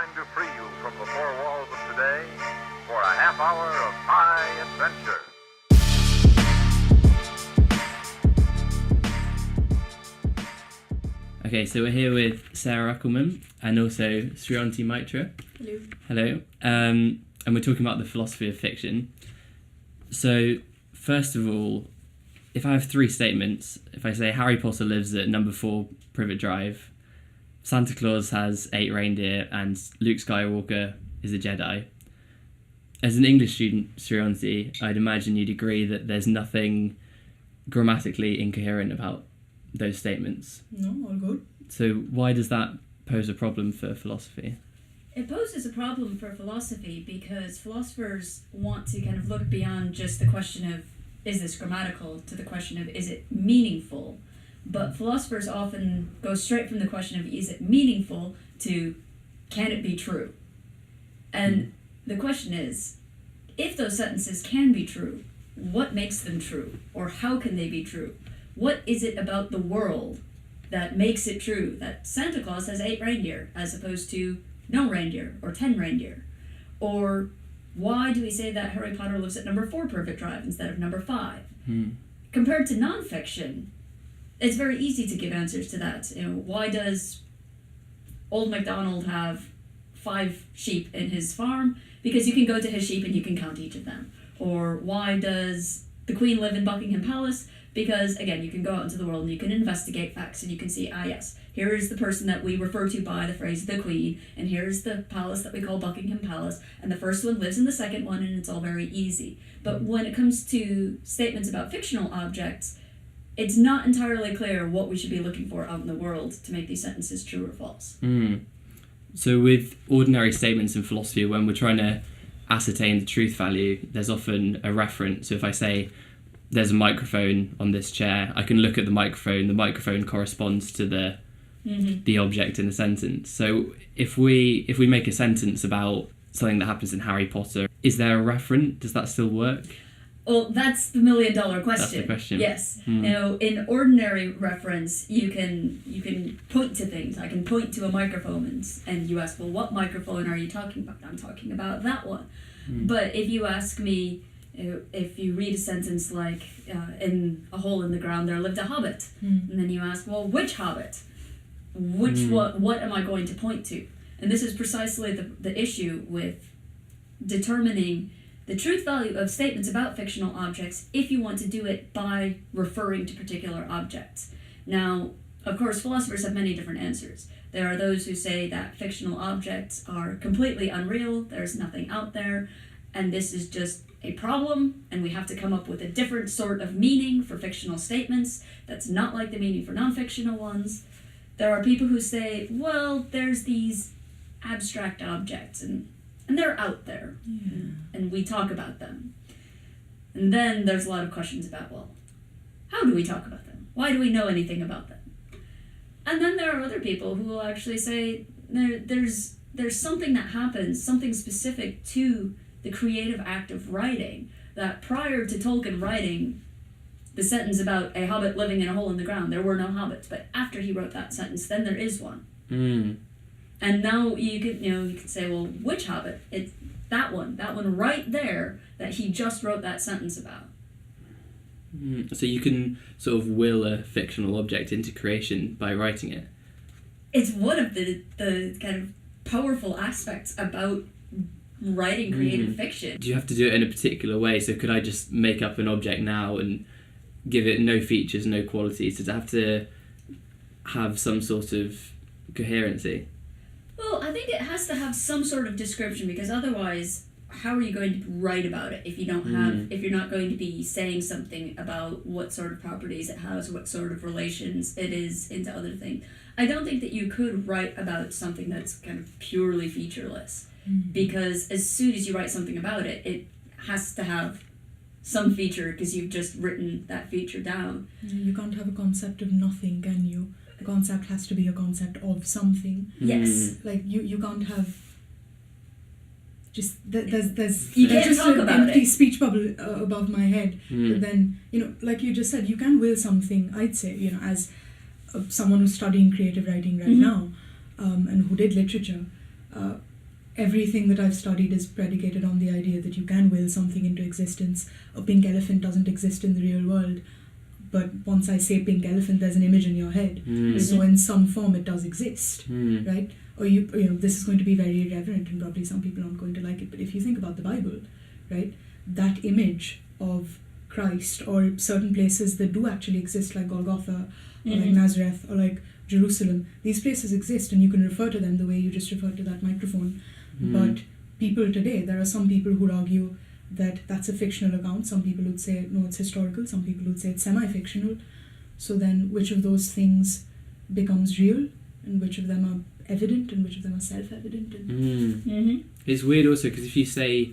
time to free you from the four walls of today for a half hour of high adventure. Okay, so we're here with Sara Uckelman and also Srionti Maitra. Hello. Hello. And we're talking about the philosophy of fiction. So, first of all, if I have three statements, if I say Harry Potter lives at number 4 Privet Drive, Santa Claus has 8 reindeer, and Luke Skywalker is a Jedi. As an English student, Srionti, I'd imagine you'd agree that there's nothing grammatically incoherent about those statements. No, all good. So why does that pose a problem for philosophy? It poses a problem for philosophy because philosophers want to kind of look beyond just the question of is this grammatical to the question of is it meaningful. But philosophers often go straight from the question of is it meaningful to can it be true? And the question is, if those sentences can be true, what makes them true? Or how can they be true? What is it about the world that makes it true that Santa Claus has 8 reindeer as opposed to no reindeer or 10 reindeer? Or why do we say that Harry Potter lives at number 4 Privet Drive instead of number 5? Compared to nonfiction, it's very easy to give answers to that. You know, why does Old MacDonald have 5 sheep in his farm? Because you can go to his sheep and you can count each of them. Or why does the Queen live in Buckingham Palace? Because, again, you can go out into the world and you can investigate facts and you can see, yes, here is the person that we refer to by the phrase the Queen, and here's the palace that we call Buckingham Palace, and the first one lives in the second one, and it's all very easy. But when it comes to statements about fictional objects, it's not entirely clear what we should be looking for out in the world to make these sentences true or false. So with ordinary statements in philosophy, when we're trying to ascertain the truth value, there's often a reference. So if I say there's a microphone on this chair, I can look at the microphone corresponds to the object in the sentence. So if we make a sentence about something that happens in Harry Potter, is there a referent? Does that still work? Well, that's the $1 million question. That's the question. Yes. You know, in ordinary reference, you can point to things. I can point to a microphone and you ask, well, what microphone are you talking about? I'm talking about that one. But if you ask me, if you read a sentence like, in a hole in the ground there lived a hobbit, and then you ask, well, which hobbit? What am I going to point to? And this is precisely the issue with determining the truth value of statements about fictional objects if you want to do it by referring to particular objects. Now, of course, philosophers have many different answers. There are those who say that fictional objects are completely unreal, there's nothing out there, and this is just a problem, and we have to come up with a different sort of meaning for fictional statements that's not like the meaning for non-fictional ones. There are people who say, well, there's these abstract objects, and they're out there, and we talk about them. And then there's a lot of questions about, well, how do we talk about them? Why do we know anything about them? And then there are other people who will actually say there's something that happens, something specific to the creative act of writing, that prior to Tolkien writing the sentence about a hobbit living in a hole in the ground, there were no hobbits, but after he wrote that sentence, then there is one. And now you could say, well, which hobbit? It's that one right there that he just wrote that sentence about. So you can sort of will a fictional object into creation by writing it. It's one of the kind of powerful aspects about writing creative fiction. Do you have to do it in a particular way? So could I just make up an object now and give it no features, no qualities? Does it have to have some sort of coherency? Well, I think it has to have some sort of description, because otherwise, how are you going to write about it if you don't have, if you're not going to be saying something about what sort of properties it has, what sort of relations it is into other things? I don't think that you could write about something that's kind of purely featureless, because as soon as you write something about it, it has to have some feature, because you've just written that feature down. You can't have a concept of nothing, can you? The concept has to be a concept of something. Yes. Like you can't have just there's you can't just talk an about empty it. speech bubble above my head. But then, like you just said, you can will something. I'd say, as someone who's studying creative writing right now, and who did literature, everything that I've studied is predicated on the idea that you can will something into existence. A pink elephant doesn't exist in the real world, but once I say pink elephant, there's an image in your head. So in some form it does exist, right? Or you know, this is going to be very irreverent and probably some people aren't going to like it, but if you think about the Bible, right, that image of Christ, or certain places that do actually exist, like Golgotha, or like Nazareth, or like Jerusalem, these places exist and you can refer to them the way you just referred to that microphone. But people today, there are some people who would argue that that's a fictional account. Some people would say, no, it's historical. Some people would say it's semi-fictional. So then which of those things becomes real, and which of them are evident, and which of them are self-evident? It's weird also, because if you say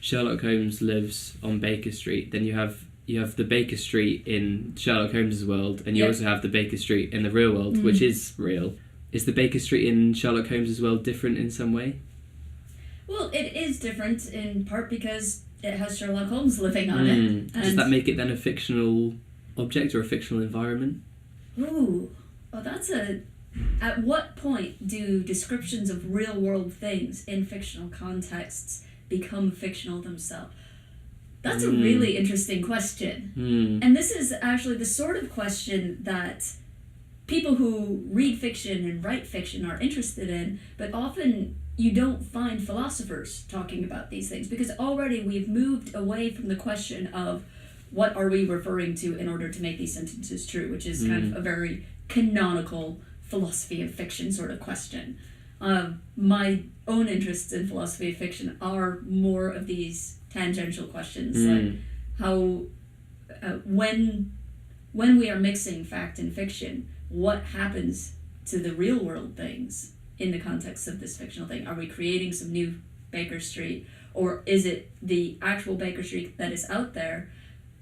Sherlock Holmes lives on Baker Street, then you have the Baker Street in Sherlock Holmes' world, and you also have the Baker Street in the real world, which is real. Is the Baker Street in Sherlock Holmes' world different in some way? Well, it is different in part because it has Sherlock Holmes living on it. Does that make it then a fictional object or a fictional environment? Ooh, well, that's a... At what point do descriptions of real-world things in fictional contexts become fictional themselves? That's a really interesting question. And this is actually the sort of question that people who read fiction and write fiction are interested in, but often you don't find philosophers talking about these things, because already we've moved away from the question of what are we referring to in order to make these sentences true, which is kind of a very canonical philosophy of fiction sort of question. My own interests in philosophy of fiction are more of these tangential questions, like how when we are mixing fact and fiction, what happens to the real world things in the context of this fictional thing? Are we creating some new Baker Street, or is it the actual Baker Street that is out there,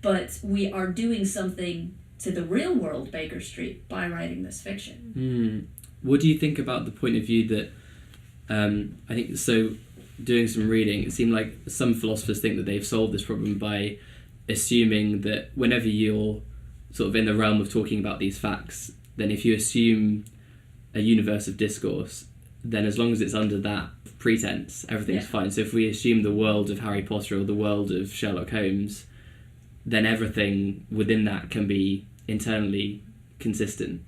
but we are doing something to the real world Baker Street by writing this fiction? What do you think about the point of view that I think, so doing some reading, it seemed like some philosophers think that they've solved this problem by assuming that whenever you're sort of in the realm of talking about these facts, then if you assume a universe of discourse, then as long as it's under that pretense, everything's fine. So if we assume the world of Harry Potter or the world of Sherlock Holmes, then everything within that can be internally consistent.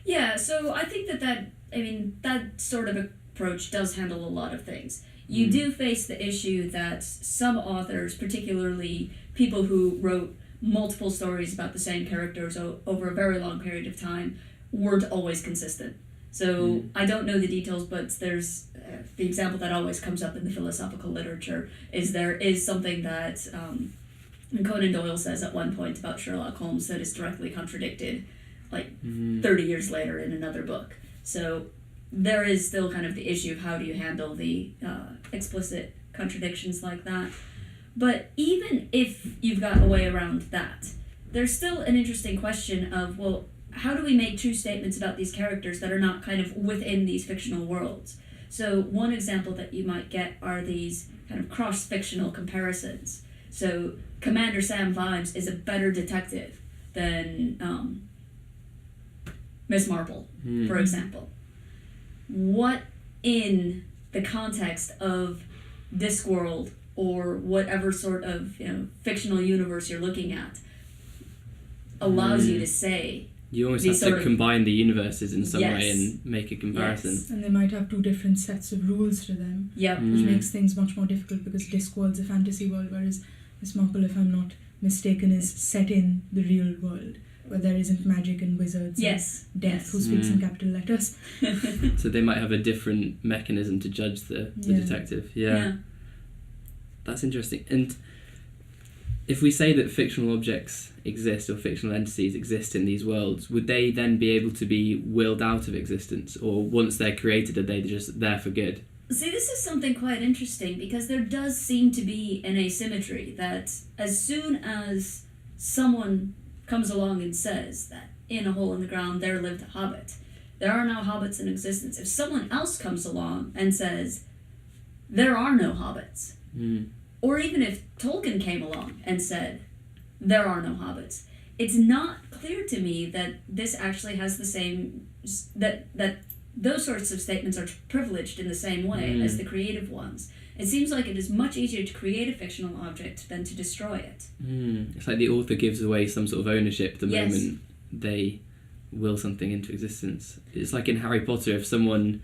Yeah, so I think that sort of approach does handle a lot of things. You do face the issue that some authors, particularly people who wrote multiple stories about the same characters over a very long period of time, weren't always consistent. So I don't know the details, but there's the example that always comes up in the philosophical literature is there is something that Conan Doyle says at one point about Sherlock Holmes that is directly contradicted 30 years later in another book. So there is still kind of the issue of how do you handle the explicit contradictions like that. But even if you've got a way around that, there's still an interesting question of, well, how do we make true statements about these characters that are not kind of within these fictional worlds? So one example that you might get are these kind of cross-fictional comparisons. So Commander Sam Vimes is a better detective than Miss Marple, for example. What in the context of Discworld or whatever sort of fictional universe you're looking at allows you to say... You almost have to combine the universes in some way and make a comparison. Yes. And they might have two different sets of rules to them, which makes things much more difficult, because Discworld's a fantasy world, whereas Miss Marple, if I'm not mistaken, is set in the real world, where there isn't magic and wizards and death who speaks in capital letters. So they might have a different mechanism to judge the detective. Yeah. That's interesting. And if we say that fictional objects exist or fictional entities exist in these worlds, would they then be able to be willed out of existence? Or once they're created, are they just there for good? See, this is something quite interesting, because there does seem to be an asymmetry that as soon as someone comes along and says that in a hole in the ground there lived a hobbit, there are no hobbits in existence. If someone else comes along and says there are no hobbits, or even if Tolkien came along and said there are no hobbits, it's not clear to me that this actually has the same, that those sorts of statements are privileged in the same way as the creative ones. It seems like it is much easier to create a fictional object than to destroy it. It's like the author gives away some sort of ownership the Yes. moment they will something into existence. It's like in Harry Potter, if someone,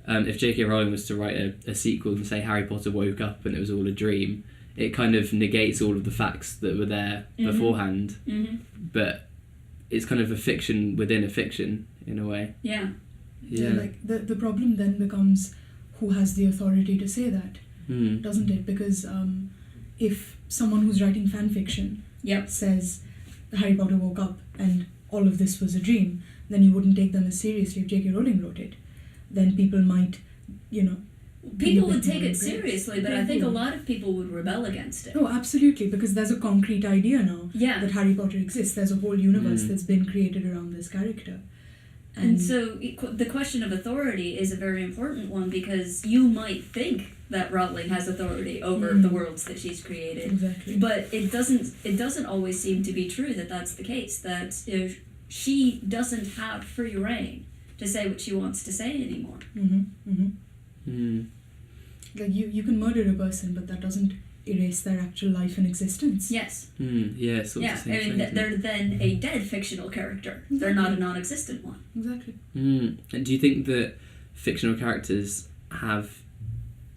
if J.K. Rowling was to write a sequel and say Harry Potter woke up and it was all a dream, it kind of negates all of the facts that were there beforehand. But it's kind of a fiction within a fiction, in a way. Yeah. Yeah, like the problem then becomes who has the authority to say that, doesn't it? Because if someone who's writing fan fiction says Harry Potter woke up and all of this was a dream, then you wouldn't take them as seriously if J.K. Rowling wrote it. Then people might, People would take it seriously, but I think a lot of people would rebel against it. Oh, absolutely, because there's a concrete idea now that Harry Potter exists. There's a whole universe that's been created around this character. And so the question of authority is a very important one, because you might think that Rowling has authority over the worlds that she's created. Exactly. But it doesn't always seem to be true that that's the case, that she doesn't have free reign to say what she wants to say anymore. Like you can murder a person, but that doesn't erase their actual life and existence. Yes. Yeah, sort of the same thing, isn't they're it? then a dead fictional character. They're not a non-existent one. Exactly. And do you think that fictional characters have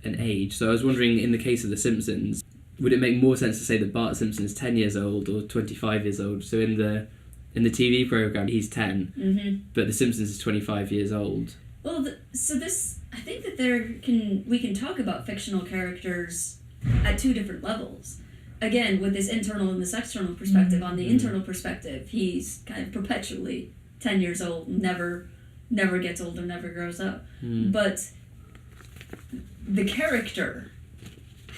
an age? So I was wondering, in the case of The Simpsons, would it make more sense to say that Bart Simpson is 10 years old or 25 years old? So in the TV program, he's 10, but The Simpsons is 25 years old. Well, I think that we can talk about fictional characters at two different levels. Again, with this internal and this external perspective. On the internal perspective, he's kind of perpetually 10 years old, never gets older, never grows up. But the character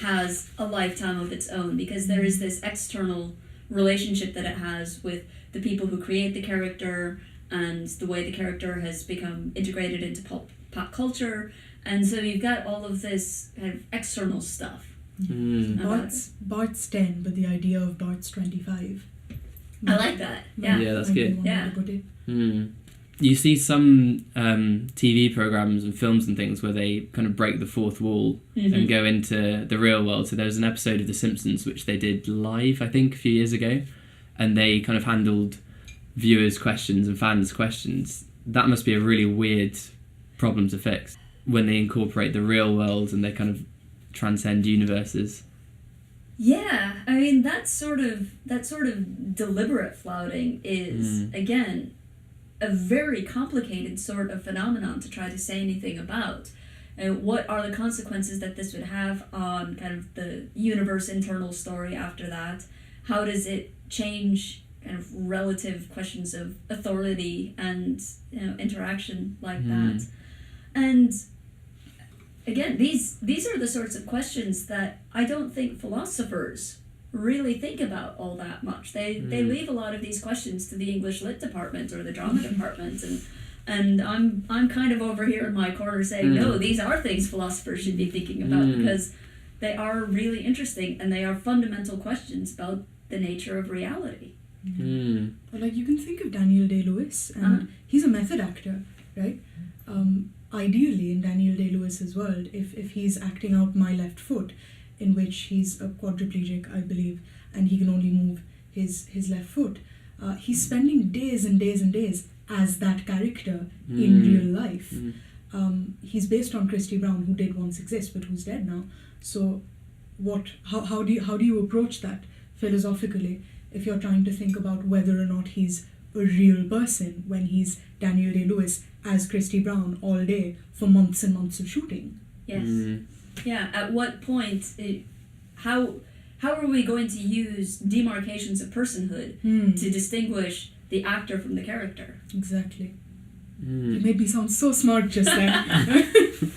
has a lifetime of its own, because there is this external relationship that it has with the people who create the character and the way the character has become integrated into pop culture. And so you've got all of this kind of external stuff. Bart's 10, but the idea of Bart's 25. I like that. Yeah, that's good. Yeah. You see some TV programs and films and things where they kind of break the fourth wall and go into the real world. So there was an episode of The Simpsons which they did live, I think, a few years ago, and they kind of handled viewers' questions and fans' questions. That must be a really weird problem to fix when they incorporate the real world and they kind of transcend universes. Yeah, I mean that sort of deliberate flouting is again a very complicated sort of phenomenon to try to say anything about. What are the consequences that this would have on kind of the universe internal story after that? How does it change kind of relative questions of authority and interaction like that? And again, these are the sorts of questions that I don't think philosophers really think about all that much. They leave a lot of these questions to the English Lit department or the drama department, and I'm kind of over here in my corner saying no, these are things philosophers should be thinking about, because they are really interesting and they are fundamental questions about the nature of reality. But like you can think of Daniel Day-Lewis, and he's a method actor, right? Ideally, in Daniel Day-Lewis's world, if he's acting out My Left Foot, in which he's a quadriplegic, I believe, and he can only move his left foot, he's spending days and days and days as that character in real life. He's based on Christy Brown, who did once exist but who's dead now. So, how do you approach that philosophically if you're trying to think about whether or not he's a real person when he's Daniel Day-Lewis as Christy Brown all day for months and months of shooting? Yes. Yeah, at what point, how are we going to use demarcations of personhood to distinguish the actor from the character? Exactly. You made me sound so smart just then.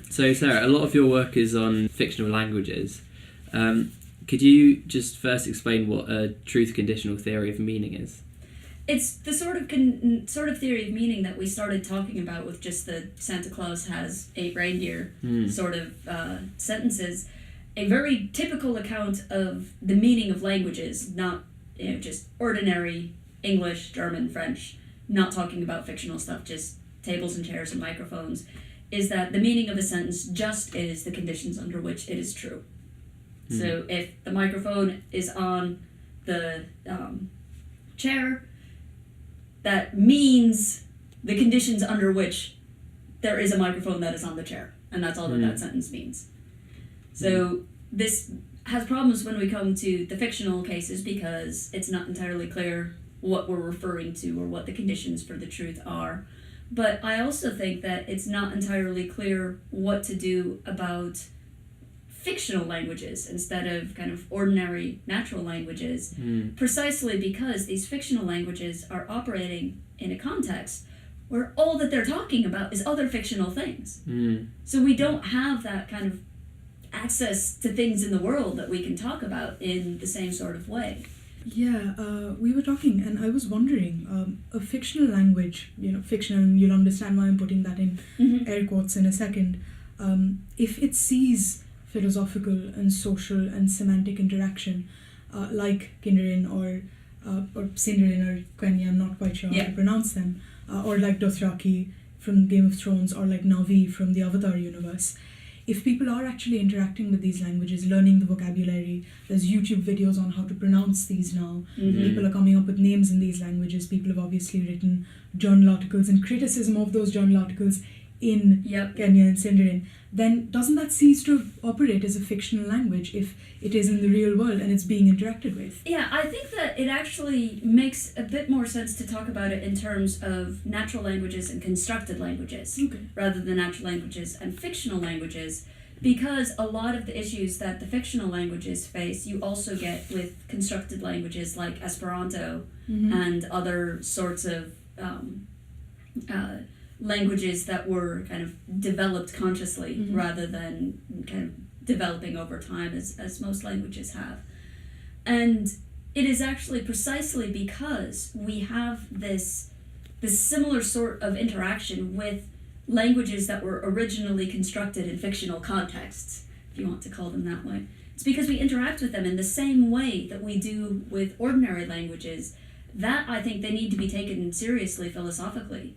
So Sarah, a lot of your work is on fictional languages. Could you just first explain what a truth conditional theory of meaning is? It's the sort of theory of meaning that we started talking about with just the Santa Claus has 8 reindeer sort of sentences. A very typical account of the meaning of languages, not just ordinary English, German, French, not talking about fictional stuff, just tables and chairs and microphones, is that the meaning of a sentence just is the conditions under which it is true. So if the microphone is on the chair, that means the conditions under which there is a microphone that is on the chair, and that's all that sentence means. So this has problems when we come to the fictional cases because it's not entirely clear what we're referring to or what the conditions for the truth are. But I also think that it's not entirely clear what to do about fictional languages instead of kind of ordinary natural languages, precisely because these fictional languages are operating in a context where all that they're talking about is other fictional things. So we don't have that kind of access to things in the world that we can talk about in the same sort of way. Yeah, we were talking, and I was wondering, a fictional language, fictional, and you'll understand why I'm putting that in air quotes in a second, if it sees philosophical and social and semantic interaction, like Kinderin or Sindarin or Quenya, I'm not quite sure how to pronounce them, or like Dothraki from Game of Thrones, or like Navi from the Avatar universe. If people are actually interacting with these languages, learning the vocabulary, there's YouTube videos on how to pronounce these now. People are coming up with names in these languages. People have obviously written journal articles and criticism of those journal articles in Kenya and Sindarin. Then doesn't that cease to operate as a fictional language if it is in the real world and it's being interacted with? Yeah, I think that it actually makes a bit more sense to talk about it in terms of natural languages and constructed languages, rather than natural languages and fictional languages, because a lot of the issues that the fictional languages face, you also get with constructed languages like Esperanto and other sorts of languages that were kind of developed consciously rather than kind of developing over time as most languages have. And it is actually precisely because we have this similar sort of interaction with languages that were originally constructed in fictional contexts, if you want to call them that way. It's because we interact with them in the same way that we do with ordinary languages that I think they need to be taken seriously philosophically.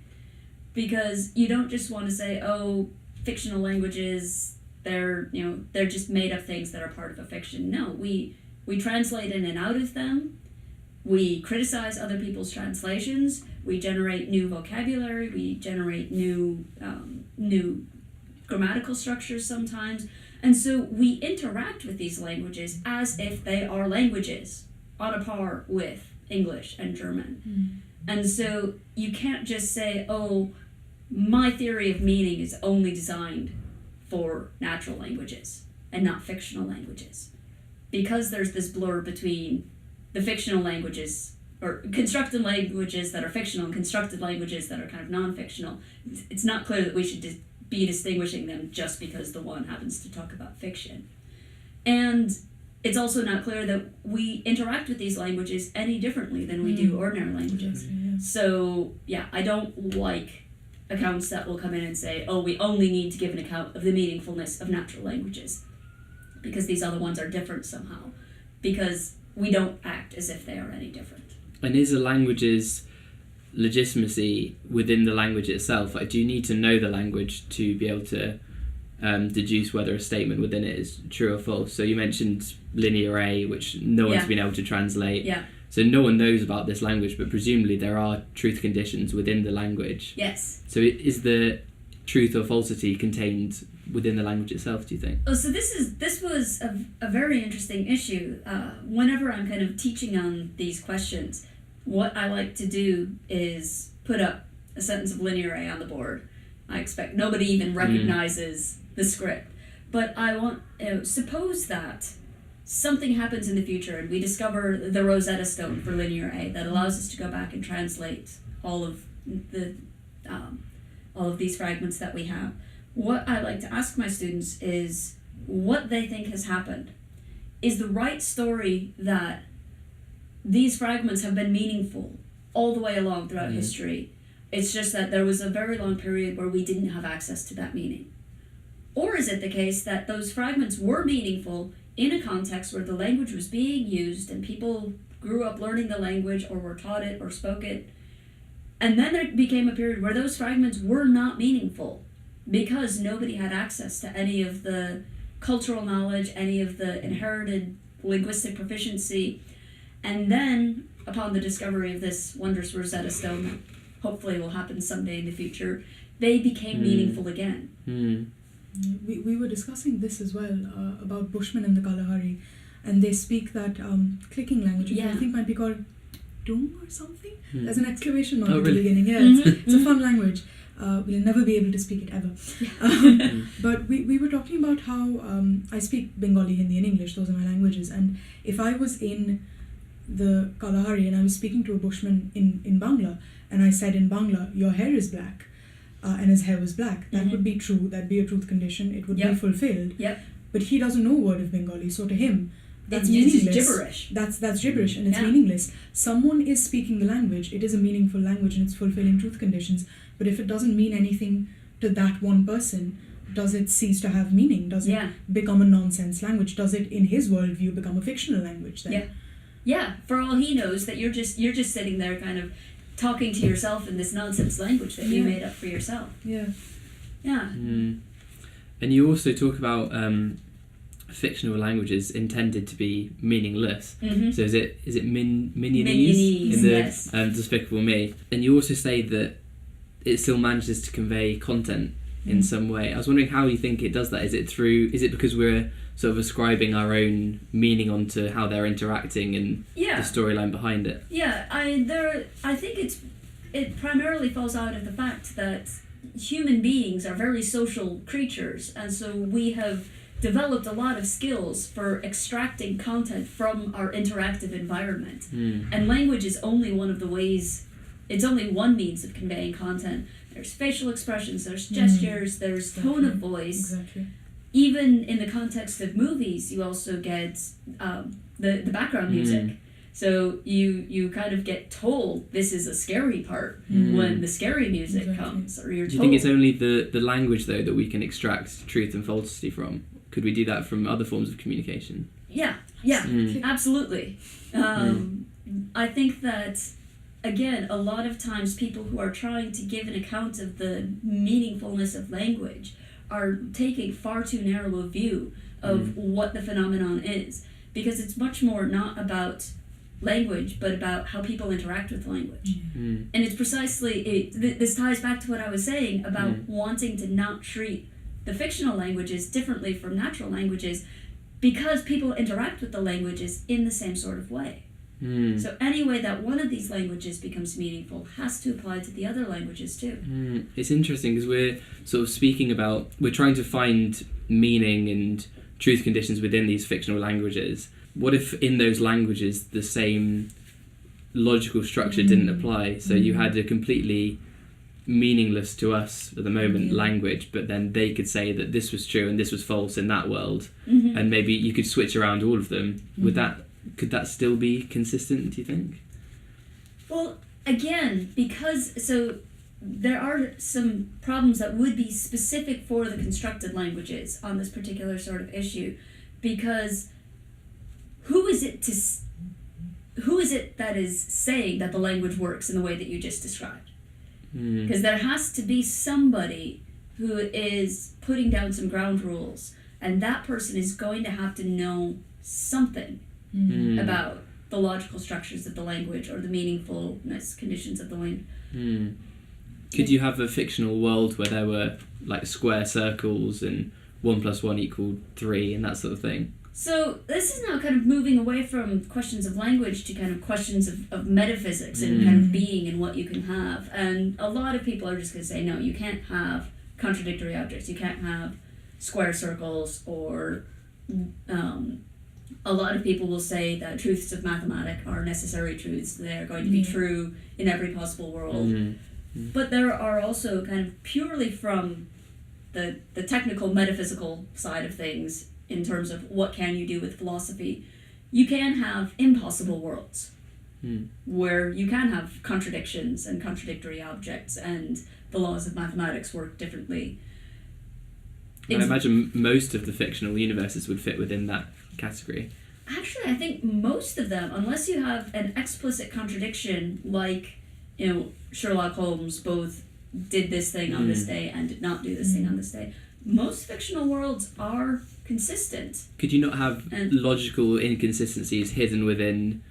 Because you don't just want to say, oh, fictional languages, they're just made up things that are part of a fiction. No, we translate in and out of them. We criticize other people's translations. We generate new vocabulary. We generate new grammatical structures sometimes. And so we interact with these languages as if they are languages on a par with English and German. And so you can't just say, oh, my theory of meaning is only designed for natural languages and not fictional languages. Because there's this blur between the fictional languages, or constructed languages that are fictional and constructed languages that are kind of non-fictional, it's not clear that we should be distinguishing them just because the one happens to talk about fiction. And it's also not clear that we interact with these languages any differently than we do ordinary languages. So, yeah, I don't like accounts that will come in and say, oh, we only need to give an account of the meaningfulness of natural languages because these other ones are different somehow, because we don't act as if they are any different. And is a language's legitimacy within the language itself? Like, do you need to know the language to be able to deduce whether a statement within it is true or false? So you mentioned linear A, which no one's been able to translate. So no one knows about this language, but presumably there are truth conditions within the language. Yes. So is the truth or falsity contained within the language itself, do you think? Oh, so this was a very interesting issue. Whenever I'm kind of teaching on these questions, what I like to do is put up a sentence of linear A on the board. I expect nobody even recognizes the script. But I want, suppose that something happens in the future and we discover the Rosetta Stone for linear A that allows us to go back and translate all of these fragments that we have. What I like to ask my students is what they think has happened. Is the right story that these fragments have been meaningful all the way along throughout history? It's just that there was a very long period where we didn't have access to that meaning. Or is it the case that those fragments were meaningful in a context where the language was being used and people grew up learning the language or were taught it or spoke it, And then there became a period where those fragments were not meaningful because nobody had access to any of the cultural knowledge, any of the inherited linguistic proficiency. And then, upon the discovery of this wondrous Rosetta Stone, that hopefully will happen someday in the future, they became meaningful again. We were discussing this as well, about Bushmen in the Kalahari, and they speak that clicking language, which I think might be called Dung or something. There's an exclamation mark at the beginning. Yeah, it's a fun language. We'll never be able to speak it ever. But we were talking about how I speak Bengali, Hindi and English, those are my languages, and if I was in the Kalahari and I was speaking to a Bushman in Bangla, and I said in Bangla, your hair is black, and his hair was black, that would be true, that'd be a truth condition, it would be fulfilled. But he doesn't know a word of Bengali, so to him, that's meaningless. It's gibberish. That's gibberish, and it's meaningless. Someone is speaking the language, it is a meaningful language, and it's fulfilling truth conditions, but if it doesn't mean anything to that one person, does it cease to have meaning? Does it become a nonsense language? Does it, in his worldview, become a fictional language then? Yeah, for all he knows, that you're just sitting there kind of talking to yourself in this nonsense language that you made up for yourself. Yeah. And you also talk about fictional languages intended to be meaningless. So is it Minyanese in the Despicable Me? And you also say that it still manages to convey content in some way. I was wondering how you think it does that. Is it because we're sort of ascribing our own meaning onto how they're interacting and the storyline behind it? I think it primarily falls out of the fact that human beings are very social creatures, and so we have developed a lot of skills for extracting content from our interactive environment. And language is only one of the ways, it's only one means of conveying content. There's facial expressions, there's gestures, there's tone of voice. Even in the context of movies, you also get the background music. So you kind of get told this is a scary part when the scary music comes. Or you're told. Do you think it's only the language, though, that we can extract truth and falsity from? Could we do that from other forms of communication? Yeah, absolutely. I think that, again, a lot of times people who are trying to give an account of the meaningfulness of language are taking far too narrow a view of what the phenomenon is, because it's much more not about language but about how people interact with language. And it's precisely this ties back to what I was saying about wanting to not treat the fictional languages differently from natural languages, because people interact with the languages in the same sort of way. So any way that one of these languages becomes meaningful has to apply to the other languages too. It's interesting because we're sort of we're trying to find meaning and truth conditions within these fictional languages. What if in those languages the same logical structure didn't apply? So you had a completely meaningless to us at the moment language, but then they could say that this was true and this was false in that world, and maybe you could switch around all of them. Could that still be consistent, do you think? Well, again, so there are some problems that would be specific for the constructed languages on this particular sort of issue, because who is it that is saying that the language works in the way that you just described? Because there has to be somebody who is putting down some ground rules, and that person is going to have to know something about the logical structures of the language or the meaningfulness conditions of the language. Could you have a fictional world where there were like square circles and 1 + 1 = 3 and that sort of thing? So this is now kind of moving away from questions of language to kind of questions of metaphysics and kind of being and what you can have. And a lot of people are just going to say, no, you can't have contradictory objects. You can't have square circles, or a lot of people will say that truths of mathematics are necessary truths. They're going to be true in every possible world. But there are also kind of purely from the technical metaphysical side of things, in terms of what can you do with philosophy, you can have impossible worlds where you can have contradictions and contradictory objects, and the laws of mathematics work differently. I imagine most of the fictional universes would fit within that category. Actually, I think most of them, unless you have an explicit contradiction, like Sherlock Holmes both did this thing on this day and did not do this thing on this day. Most fictional worlds are consistent. Could you not have logical inconsistencies hidden within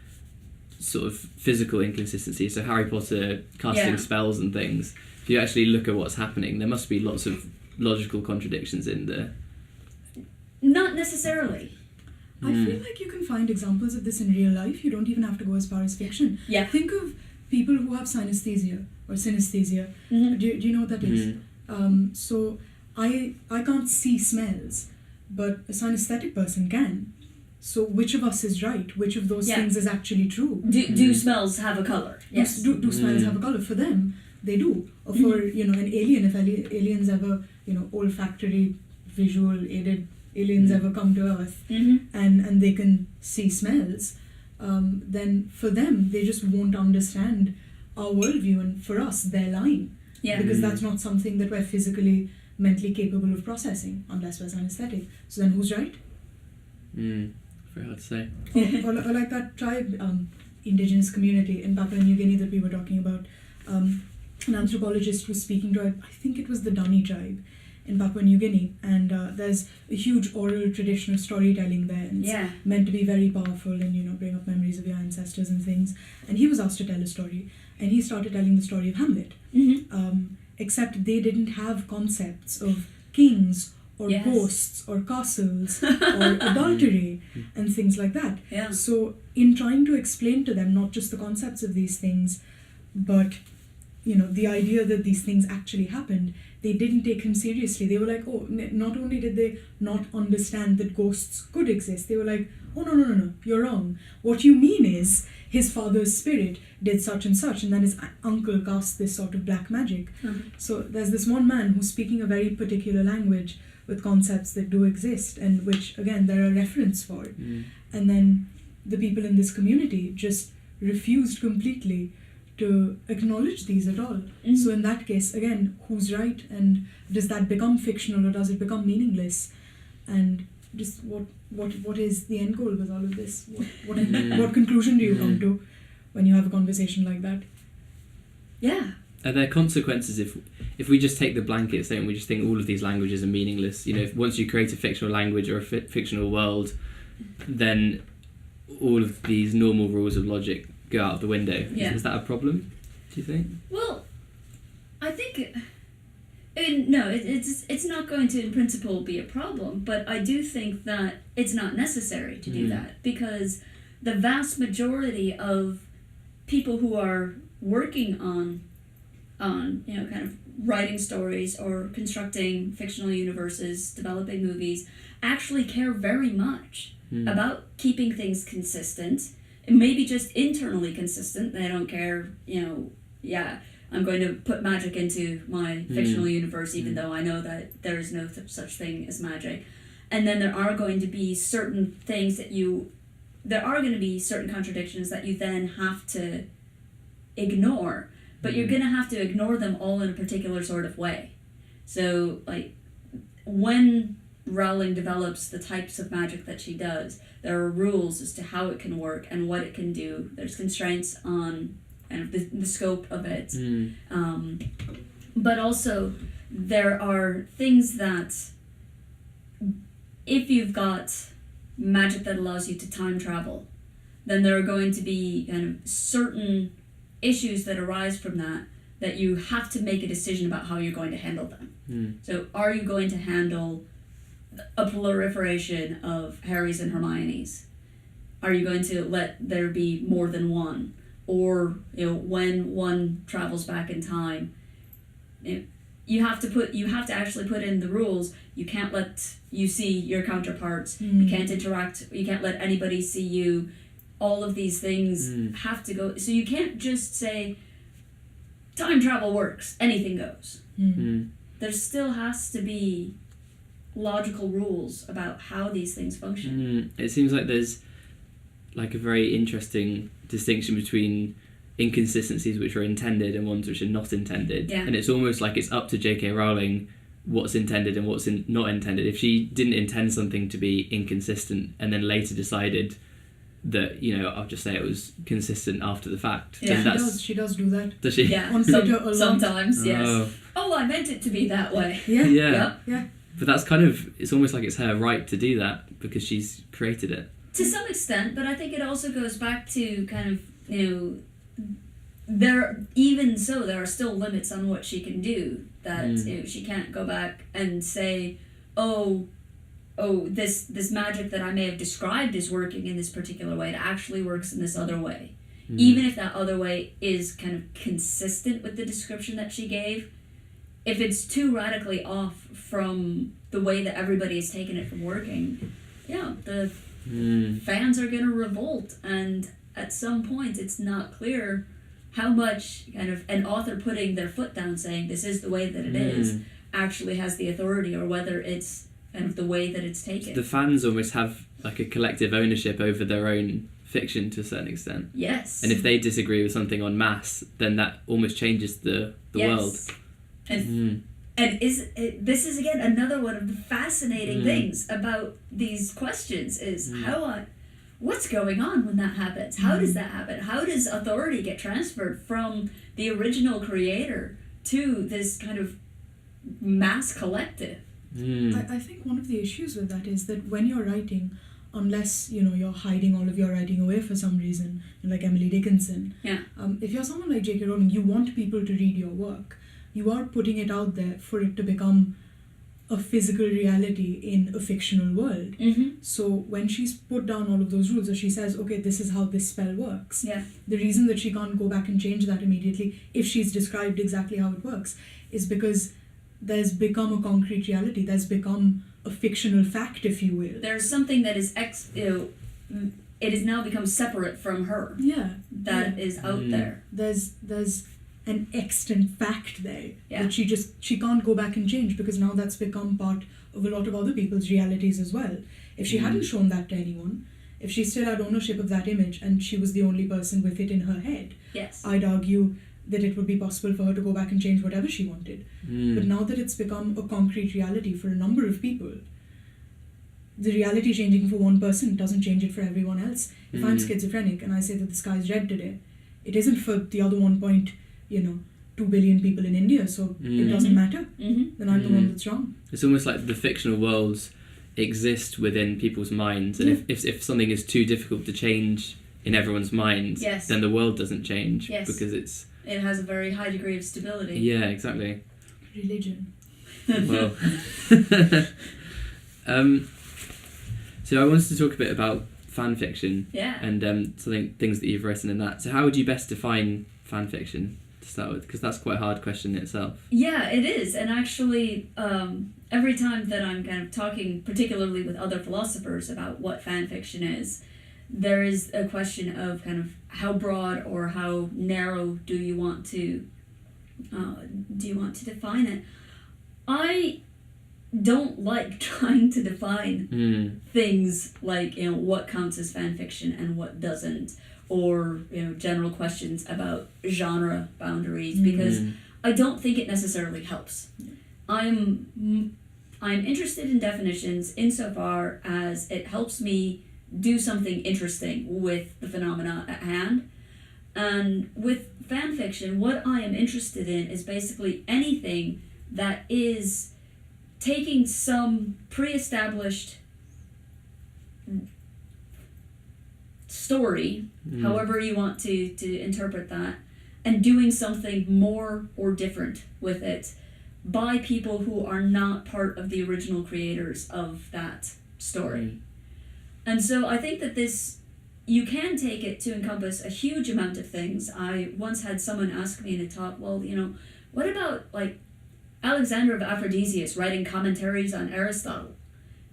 sort of physical inconsistencies? So Harry Potter casting spells and things. If you actually look at what's happening, there must be lots of logical contradictions in there. Not necessarily. I feel like you can find examples of this in real life. You don't even have to go as far as fiction. Yeah. Think of people who have synesthesia or synesthesia. Do you know what that is? So I can't see smells, but a synesthetic person can. So which of us is right? Which of those things is actually true? Do smells have a colour? Yes. Do smells have a colour? For them, they do. Or for an alien, if aliens ever olfactory, visual aided aliens ever come to Earth and they can see smells, then for them they just won't understand our worldview, and for us they're lying. Because that's not something that we're physically, mentally capable of processing unless we're synesthetic. So then who's right? Very hard to say. Or like that tribe, indigenous community in Papua New Guinea that we were talking about. An anthropologist was speaking to, I think it was the Dani tribe in Papua New Guinea, and there's a huge oral tradition of storytelling there, and it's meant to be very powerful and bring up memories of your ancestors and things. And he was asked to tell a story, and he started telling the story of Hamlet. Except they didn't have concepts of kings or ghosts or castles or adultery and things like that. So in trying to explain to them not just the concepts of these things, but the idea that these things actually happened, they didn't take him seriously. They were like, not only did they not understand that ghosts could exist, they were like, oh, no, you're wrong. What you mean is his father's spirit did such and such, and then his uncle cast this sort of black magic. So there's this one man who's speaking a very particular language with concepts that do exist, and which, again, there are reference for. And then the people in this community just refused completely to acknowledge these at all. So in that case, again, who's right, and does that become fictional or does it become meaningless? And just what is the end goal with all of this? What conclusion do you come to when you have a conversation like that? Are there consequences if we just take the blanket statement, we just think all of these languages are meaningless? If once you create a fictional language or a fictional world, then all of these normal rules of logic go out of the window. Is that a problem, do you think? Well, I think... no, it's not going to, in principle, be a problem, but I do think that it's not necessary to do that, because the vast majority of people who are working on kind of writing stories or constructing fictional universes, developing movies, actually care very much about keeping things consistent, and maybe just internally consistent. They don't care, I'm going to put magic into my fictional universe, even though I know that there is no such thing as magic. And then there are going to be certain things there are going to be certain contradictions that you then have to ignore, but you're going to have to ignore them all in a particular sort of way. So, like, when Rowling develops the types of magic that she does, there are rules as to how it can work and what it can do. There's constraints on kind of the scope of it. But also, there are things that, if you've got magic that allows you to time travel, then there are going to be kind of certain issues that arise from that you have to make a decision about how you're going to handle them. So are you going to handle a proliferation of Harrys and Hermiones? Are you going to let there be more than one? Or when one travels back in time, you have to actually put in the rules. You can't let you see your counterparts. You can't interact. You can't let anybody see you. All of these things have to go. So you can't just say time travel works, anything goes. There still has to be logical rules about how these things function. It seems like there's like a very interesting distinction between inconsistencies which are intended and ones which are not intended. And it's almost like it's up to J.K. Rowling what's intended and what's not intended. If she didn't intend something to be inconsistent and then later decided that, you know, I'll just say it was consistent after the fact. Yeah. then She does do that. Does she? Yeah, On Twitter a lot. sometimes, yes. Oh. Oh, I meant it to be that way. Yeah. Yeah. Yeah. But that's kind of, it's almost like it's her right to do that because she's created it. To some extent, but I think it also goes back to kind of, you know, there are still limits on what she can do. That you know, she can't go back and say, oh, this magic that I may have described as working in this particular way, it actually works in this other way. Even if that other way is kind of consistent with the description that she gave, if it's too radically off from the way that everybody has taken it from working, yeah, the fans are going to revolt, and at some point it's not clear how much kind of an author putting their foot down saying this is the way that it is actually has the authority, or whether it's kind of the way that it's taken. The fans almost have like a collective ownership over their own fiction to a certain extent. Yes. And if they disagree with something en masse, then that almost changes the world. And this is again another one of the fascinating things about these questions is what's going on when that happens? How does that happen? How does authority get transferred from the original creator to this kind of mass collective? I think one of the issues with that is that when you're writing, unless, you know, you're hiding all of your writing away for some reason, like Emily Dickinson, if you're someone like J.K. Rowling, you want people to read your work. You are putting it out there for it to become a physical reality in a fictional world. So when she's put down all of those rules, or she says, okay, this is how this spell works, the reason that she can't go back and change that immediately if she's described exactly how it works is because there's become a concrete reality, there's become a fictional fact, if you will. There's something that is it has now become separate from her. That is out there. There's an extant fact there that she can't go back and change, because now that's become part of a lot of other people's realities as well. If she hadn't shown that to anyone, if she still had ownership of that image and she was the only person with it in her head, I'd argue that it would be possible for her to go back and change whatever she wanted. But now that it's become a concrete reality for a number of people, the reality changing for one person doesn't change it for everyone else. If I'm schizophrenic and I say that the sky is red today, it isn't for the other 2 billion people in India, so it doesn't matter. Then I'm the one that's wrong. It's almost like the fictional worlds exist within people's minds, and if something is too difficult to change in everyone's minds, then the world doesn't change because it has a very high degree of stability. Yeah, exactly. Religion. Well, so I wanted to talk a bit about fan fiction and things that you've written in that. So how would you best define fan fiction to start with? Because that's quite a hard question in itself. Yeah, it is. And actually, every time that I'm kind of talking, particularly with other philosophers, about what fan fiction is, there is a question of kind of how broad or how narrow do you want to define it. I don't like trying to define things like, you know, what counts as fan fiction and what doesn't, or, you know, general questions about genre boundaries, because I don't think it necessarily helps. I'm interested in definitions insofar as it helps me do something interesting with the phenomena at hand. And with fan fiction, what I am interested in is basically anything that is taking some pre-established story, however you want to interpret that, and doing something more or different with it by people who are not part of the original creators of that story. And so I think that you can take it to encompass a huge amount of things. I once had someone ask me in a talk, well, you know, what about like Alexander of Aphrodisias writing commentaries on Aristotle?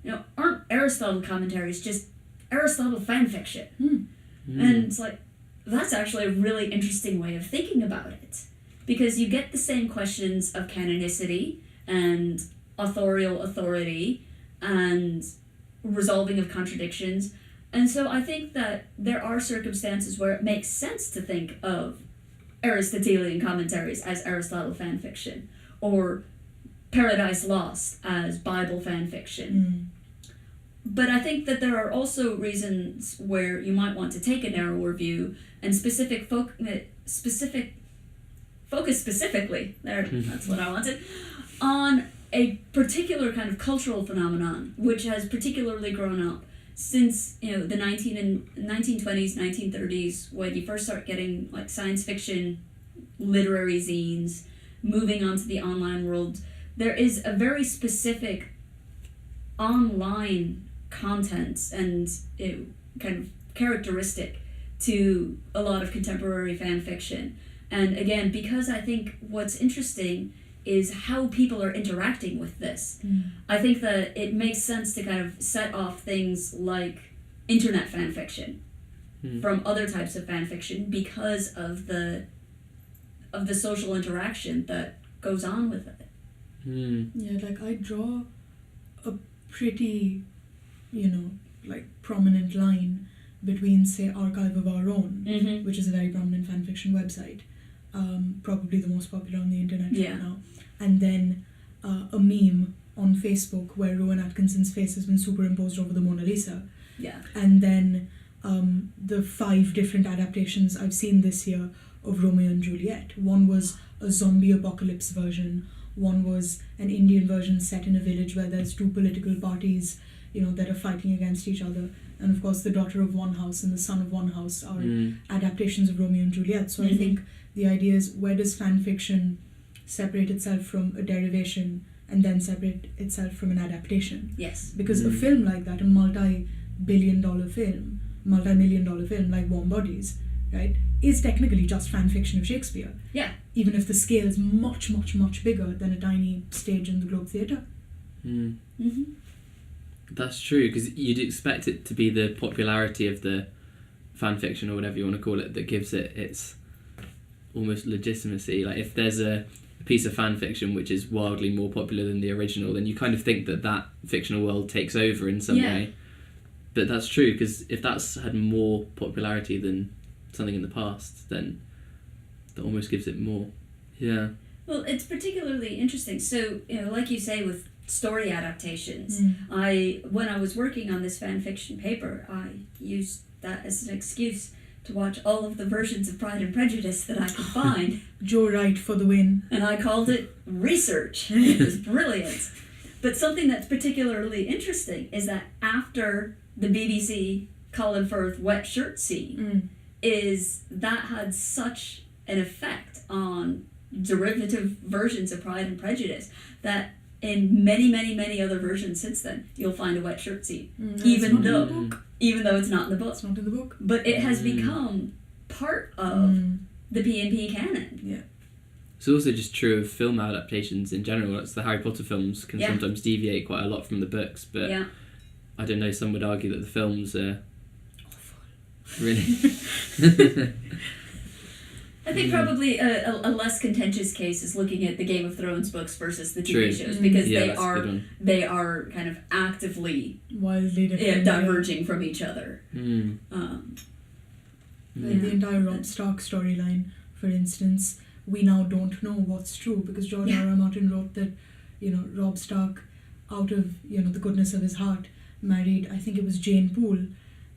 You know, aren't Aristotle commentaries just Aristotle fan fiction? And it's like, that's actually a really interesting way of thinking about it, because you get the same questions of canonicity and authorial authority and resolving of contradictions. And so I think that there are circumstances where it makes sense to think of Aristotelian commentaries as Aristotle fan fiction, or Paradise Lost as Bible fan fiction. But I think that there are also reasons where you might want to take a narrower view and focus specifically, that's what I wanted, on a particular kind of cultural phenomenon which has particularly grown up since the 1920s, 1930s, when you first start getting like science fiction literary zines, moving on to the online world. There is a very specific online content and kind of characteristic to a lot of contemporary fan fiction. And again, because I think what's interesting is how people are interacting with this. I think that it makes sense to kind of set off things like internet fan fiction from other types of fan fiction because of the social interaction that goes on with it. Yeah, like I draw a pretty, like prominent line between, say, Archive of Our Own, which is a very prominent fan fiction website, probably the most popular on the internet right now, and then a meme on Facebook where Rowan Atkinson's face has been superimposed over the Mona Lisa. Yeah. And then the 5 different adaptations I've seen this year of Romeo and Juliet. One was a zombie apocalypse version. One was an Indian version set in a village where there's 2 political parties, that are fighting against each other. And of course, The Daughter of One House and The Son of One House are adaptations of Romeo and Juliet. So I think the idea is, where does fan fiction separate itself from a derivation and then separate itself from an adaptation? Yes. Because a film like that, a multi-million dollar film like Warm Bodies, right, is technically just fan fiction of Shakespeare. Yeah. Even if the scale is much, much, much bigger than a tiny stage in the Globe Theatre. That's true, because you'd expect it to be the popularity of the fan fiction, or whatever you want to call it, that gives it its almost legitimacy. Like, if there's a piece of fan fiction which is wildly more popular than the original, then you kind of think that fictional world takes over in some way. But that's true, because if that's had more popularity than something in the past, then that almost gives it more. Yeah. Well, it's particularly interesting. So, like you say, with story adaptations, when I was working on this fan fiction paper, I used that as an excuse to watch all of the versions of Pride and Prejudice that I could find. Joe Wright for the win. And I called it research. It was brilliant. But something that's particularly interesting is that after the BBC Colin Firth wet shirt scene, is that had such an effect on derivative versions of Pride and Prejudice that in many, many, many other versions since then, you'll find a wet shirt scene, even though it's not in the book. It's not in the book. But it has become part of the P&P canon. Yeah. It's also just true of film adaptations in general. It's the Harry Potter films can sometimes deviate quite a lot from the books, but I don't know, some would argue that the films are awful. Really? I think probably a less contentious case is looking at the Game of Thrones books versus the TV shows, because they are kind of actively wildly different, diverging from each other. The entire Rob Stark storyline, for instance, we now don't know what's true, because George R.R. Martin wrote that, Rob Stark, out of the goodness of his heart, married, I think it was Jane Poole,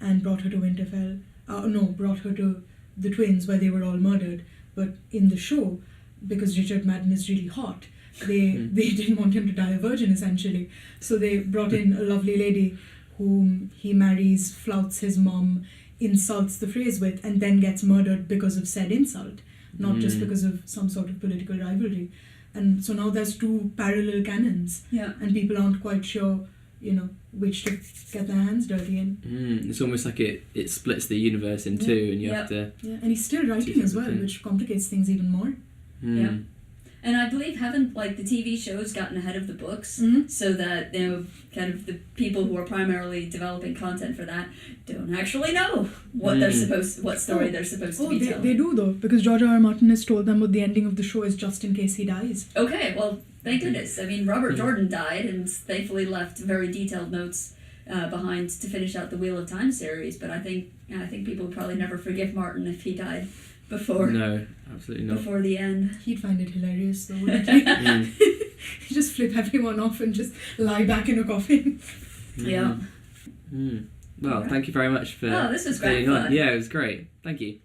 and brought her to Winterfell. Brought her to the twins where they were all murdered. But in the show, because Richard Madden is really hot, they didn't want him to die a virgin, essentially. So they brought in a lovely lady whom he marries, flouts his mom, insults the phrase with, and then gets murdered because of said insult, not just because of some sort of political rivalry. And so now there's 2 parallel canons, and people aren't quite sure, which to get their hands dirty in. It's almost like it splits the universe in 2, and you have to... Yeah, and he's still writing as well, which complicates things even more. Yeah. And I believe haven't the TV shows gotten ahead of the books, so that kind of the people who are primarily developing content for that don't actually know what what story they're supposed to be telling. They do though, because George R.R. Martin has told them what the ending of the show is, just in case he dies. Okay, well, thank goodness. I mean, Robert Jordan died and thankfully left very detailed notes behind to finish out the Wheel of Time series. But I think people would probably never forgive Martin if he died before. No, absolutely not. Before the end. He'd find it hilarious though, wouldn't he? He'd just flip everyone off and just lie back in a coffin. Yeah. Well, Alright. thank you very much for Oh, this was great being on. fun. Yeah, it was great. Thank you.